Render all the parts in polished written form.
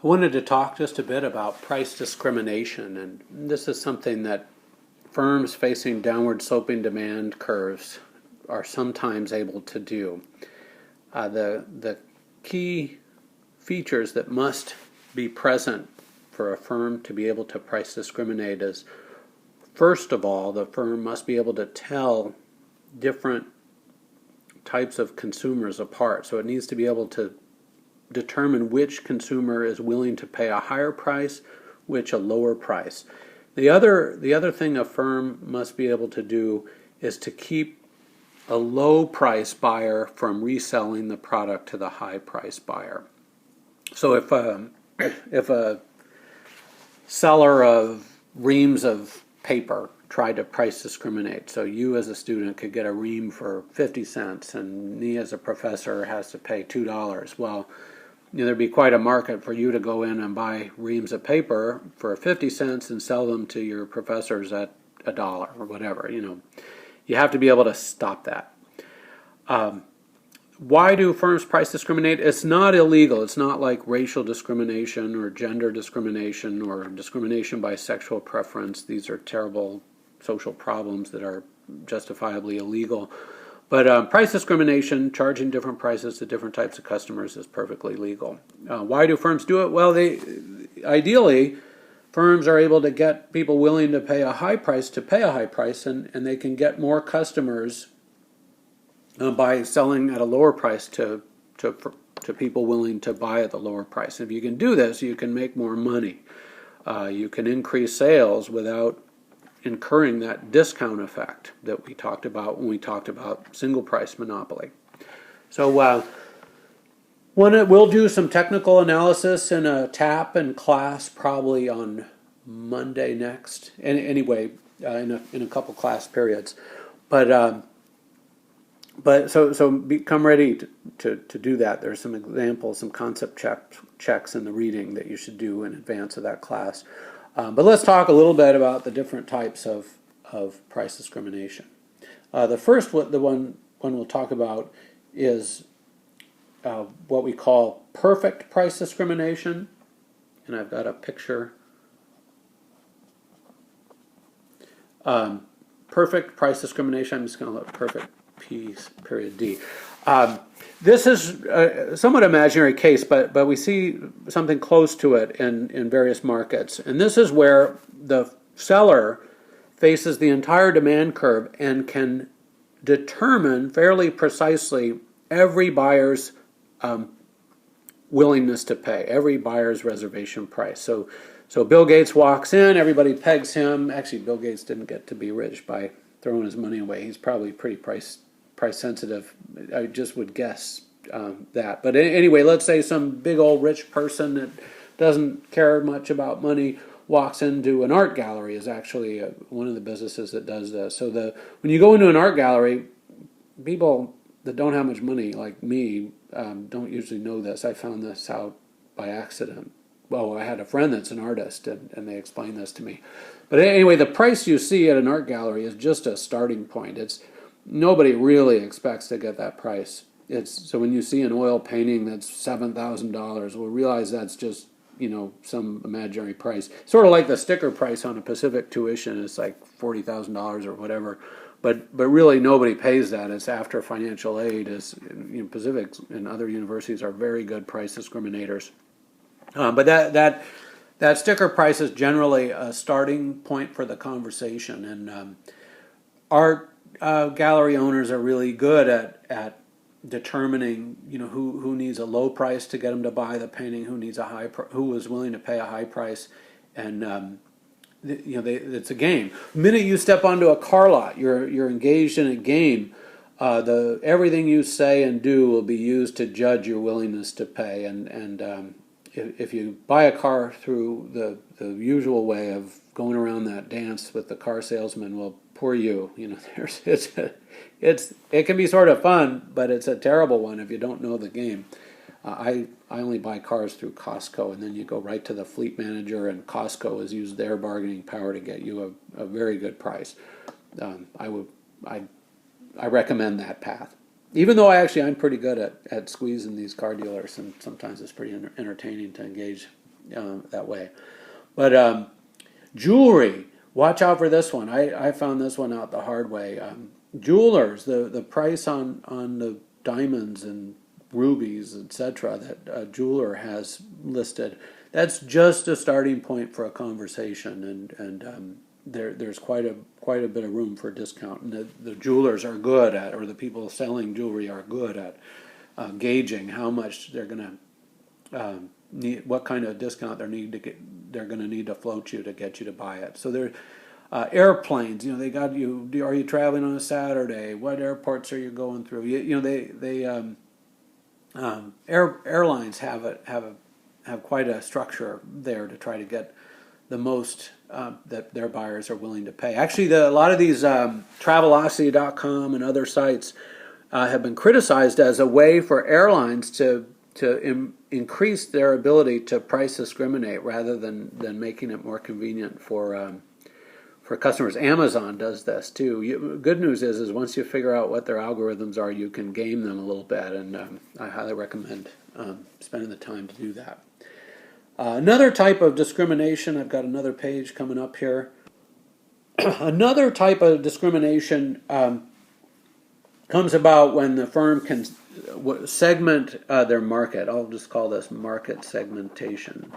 I wanted to talk just a bit about price discrimination, and this is something that firms facing downward sloping demand curves are sometimes able to do. The key features that must be present for a firm to be able to price discriminate is, first of all, the firm must be able to tell different types of consumers apart. So it needs to be able to determine which consumer is willing to pay a higher price, which a lower price. The other thing a firm must be able to do is to keep a low price buyer from reselling the product to the high price buyer. So if a seller of reams of paper tried to price discriminate, so you as a student could get a ream for 50 cents and me as a professor has to pay $2, well, there'd be quite a market for you to go in and buy reams of paper for 50 cents and sell them to your professors at $1 or whatever. You have to be able to stop that. Why do firms price discriminate? It's not illegal. It's not like racial discrimination or gender discrimination or discrimination by sexual preference. These are terrible social problems that are justifiably illegal. But price discrimination, charging different prices to different types of customers, is perfectly legal. Why do firms do it? Well, ideally, firms are able to get people willing to pay a high price, and they can get more customers by selling at a lower price to people willing to buy at the lower price. If you can do this, you can make more money. You can increase sales without incurring that discount effect that we talked about when we talked about single price monopoly. So we'll do some technical analysis in a TAP and class probably on Monday next. Anyway, in a couple class periods. But come ready to do that. There's some examples, some concept checks in the reading that you should do in advance of that class. But let's talk a little bit about the different types of price discrimination. The first one we'll talk about is what we call perfect price discrimination. And I've got a picture. Perfect price discrimination. I'm just going to let perfect P.D. This is a somewhat imaginary case, but we see something close to it in various markets. And this is where the seller faces the entire demand curve and can determine fairly precisely every buyer's willingness to pay, every buyer's reservation price. So Bill Gates walks in, everybody pegs him. Actually, Bill Gates didn't get to be rich by throwing his money away. He's probably pretty price sensitive. I just would guess that. But anyway, let's say some big old rich person that doesn't care much about money walks into an art gallery, is actually one of the businesses that does this. So when you go into an art gallery, people that don't have much money, like me, don't usually know this. I found this out by accident. Well, I had a friend that's an artist, and they explained this to me. But anyway, the price you see at an art gallery is just a starting point. Nobody really expects to get that price. So when you see an oil painting that's $7,000, we'll realize that's just some imaginary price. Sort of like the sticker price on a Pacific tuition is like $40,000 or whatever. But really nobody pays that. It's after financial aid. Pacific and other universities are very good price discriminators. But that sticker price is generally a starting point for the conversation, and art gallery owners are really good at determining who needs a low price to get them to buy the painting, who is willing to pay a high price, and it's a game. The minute you step onto a car lot, you're engaged in a game. Everything you say and do will be used to judge your willingness to pay, and if you buy a car through the usual way of going around that dance with the car salesman, well, poor you. It can be sort of fun, but it's a terrible one if you don't know the game. I only buy cars through Costco, and then you go right to the fleet manager, and Costco has used their bargaining power to get you a very good price. I recommend that path. Even though I'm pretty good at squeezing these car dealers, and sometimes it's pretty entertaining to engage that way. But jewelry, watch out for this one. I found this one out the hard way. Jewelers, the price on the diamonds and rubies, etc., that a jeweler has listed, that's just a starting point for a conversation, and there's quite a bit of room for discount. And the jewelers are good at, or the people selling jewelry are good at gauging how much they're going to need, what kind of discount they're going to need to float you to get you to buy it. So they're airplanes, they got you. Are you traveling on a Saturday? What airports are you going through? Airlines have quite a structure there to try to get the most that their buyers are willing to pay. Actually, a lot of these Travelocity.com and other sites have been criticized as a way for airlines to increase their ability to price discriminate rather than making it more convenient for customers. Amazon does this too. Good news is once you figure out what their algorithms are, you can game them a little bit, and I highly recommend spending the time to do that. Another type of discrimination, I've got another page coming up here. Another type of discrimination comes about when the firm can segment their market. I'll just call this market segmentation.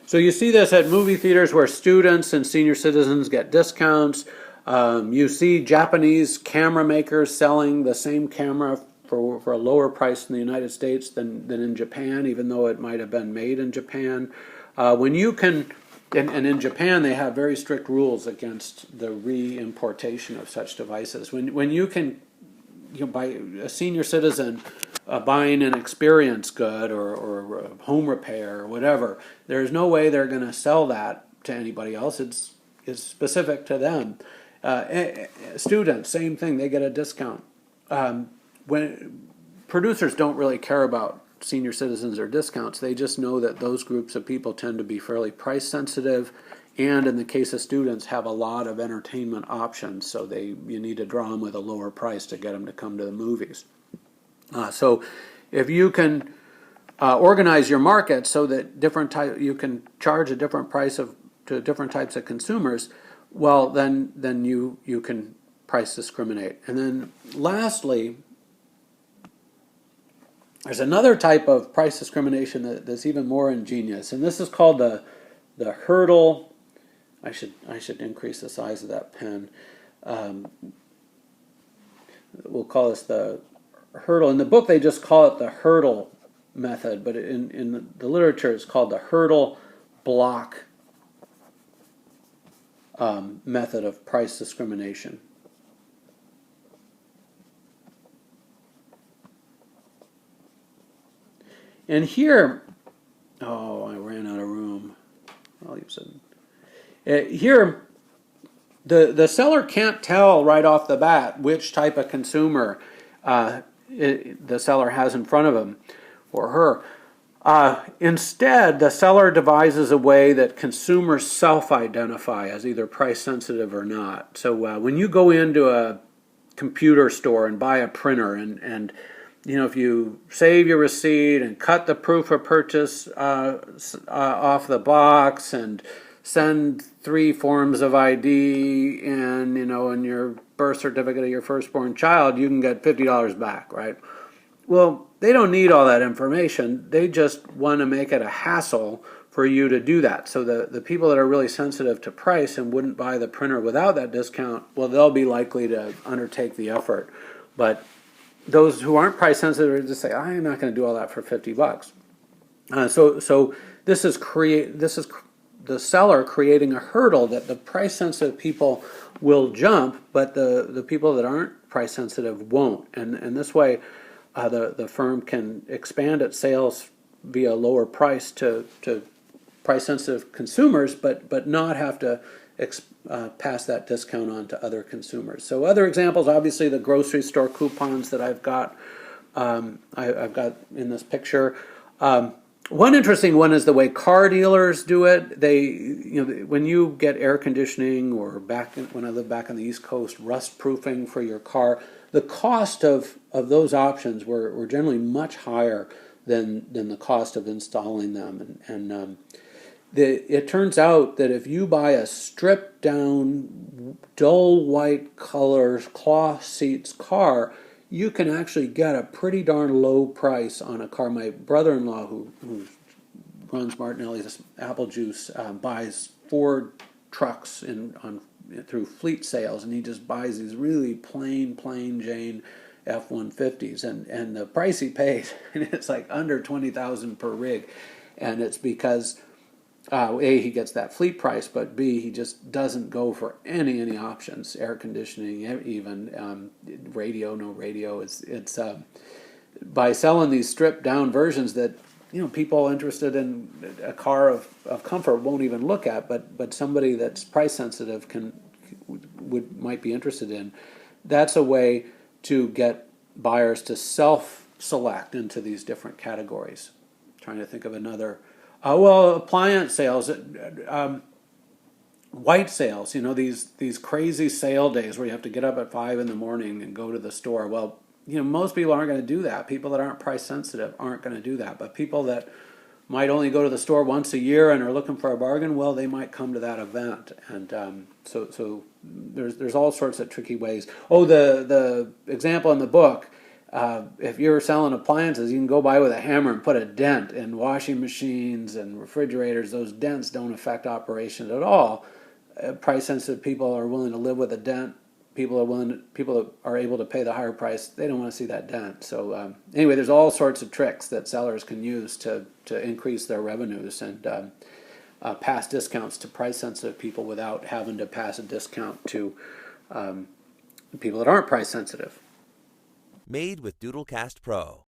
So you see this at movie theaters where students and senior citizens get discounts. You see Japanese camera makers selling the same camera for a lower price in the United States than in Japan, even though it might have been made in Japan. When you can, and in Japan they have very strict rules against the re-importation of such devices. When you can, by a senior citizen buying an experience good or home repair or whatever, there's no way they're going to sell that to anybody else. It's specific to them. Students, same thing, they get a discount. When producers don't really care about senior citizens or discounts, they just know that those groups of people tend to be fairly price sensitive, and in the case of students, have a lot of entertainment options, so you need to draw them with a lower price to get them to come to the movies. So if you can organize your market so that you can charge a different price to different types of consumers, well, then you can price discriminate. And then lastly, there's another type of price discrimination that's even more ingenious, and this is called the hurdle. I should increase the size of that pen. We'll call this the hurdle. In the book, they just call it the hurdle method, but in the literature, it's called the hurdle block method of price discrimination. And here, I ran out of room. I'll use it. Here, the seller can't tell right off the bat which type of consumer the seller has in front of him or her. Instead, the seller devises a way that consumers self-identify as either price sensitive or not. So when you go into a computer store and buy a printer, and if you save your receipt and cut the proof of purchase off the box and send 3 forms of ID and your birth certificate of your firstborn child, you can get $50 back, right? Well, they don't need all that information. They just want to make it a hassle for you to do that. So the people that are really sensitive to price and wouldn't buy the printer without that discount, well, they'll be likely to undertake the effort. But those who aren't price sensitive just say, I'm not going to do all that for $50. So this is the seller creating a hurdle that the price sensitive people will jump, but the people that aren't price sensitive won't. And this way, the firm can expand its sales via lower price to price sensitive consumers, but not have to pass that discount on to other consumers. So other examples, obviously the grocery store coupons that I've got in this picture. One interesting one is the way car dealers do it. When you get air conditioning or when I lived back on the East Coast, rust proofing for your car, the cost of those options were generally much higher than the cost of installing them. It turns out that if you buy a stripped down, dull white colors, cloth seats car, you can actually get a pretty darn low price on a car. My brother-in-law, who runs Martinelli's Apple Juice, buys Ford trucks through fleet sales, and he just buys these really plain Jane F-150s, and the price he pays, it's like under 20,000 per rig, and it's because A, he gets that fleet price, but B, he just doesn't go for any options, air conditioning, even radio, no radio. It's by selling these stripped down versions that people interested in a car of comfort won't even look at, but somebody that's price sensitive might be interested in. That's a way to get buyers to self-select into these different categories. Trying to think of another. Appliance sales, white sales. These crazy sale days where you have to get up at 5 in the morning and go to the store. Well, most people aren't going to do that. People that aren't price sensitive aren't going to do that. But people that might only go to the store once a year and are looking for a bargain, well, they might come to that event. And so there's all sorts of tricky ways. Oh, the example in the book. If you're selling appliances, you can go by with a hammer and put a dent in washing machines and refrigerators. Those dents don't affect operations at all. Price-sensitive people are willing to live with a dent. People that are able to pay the higher price, they don't want to see that dent. So anyway, there's all sorts of tricks that sellers can use to increase their revenues and pass discounts to price-sensitive people without having to pass a discount to people that aren't price-sensitive. Made with Doodlecast Pro.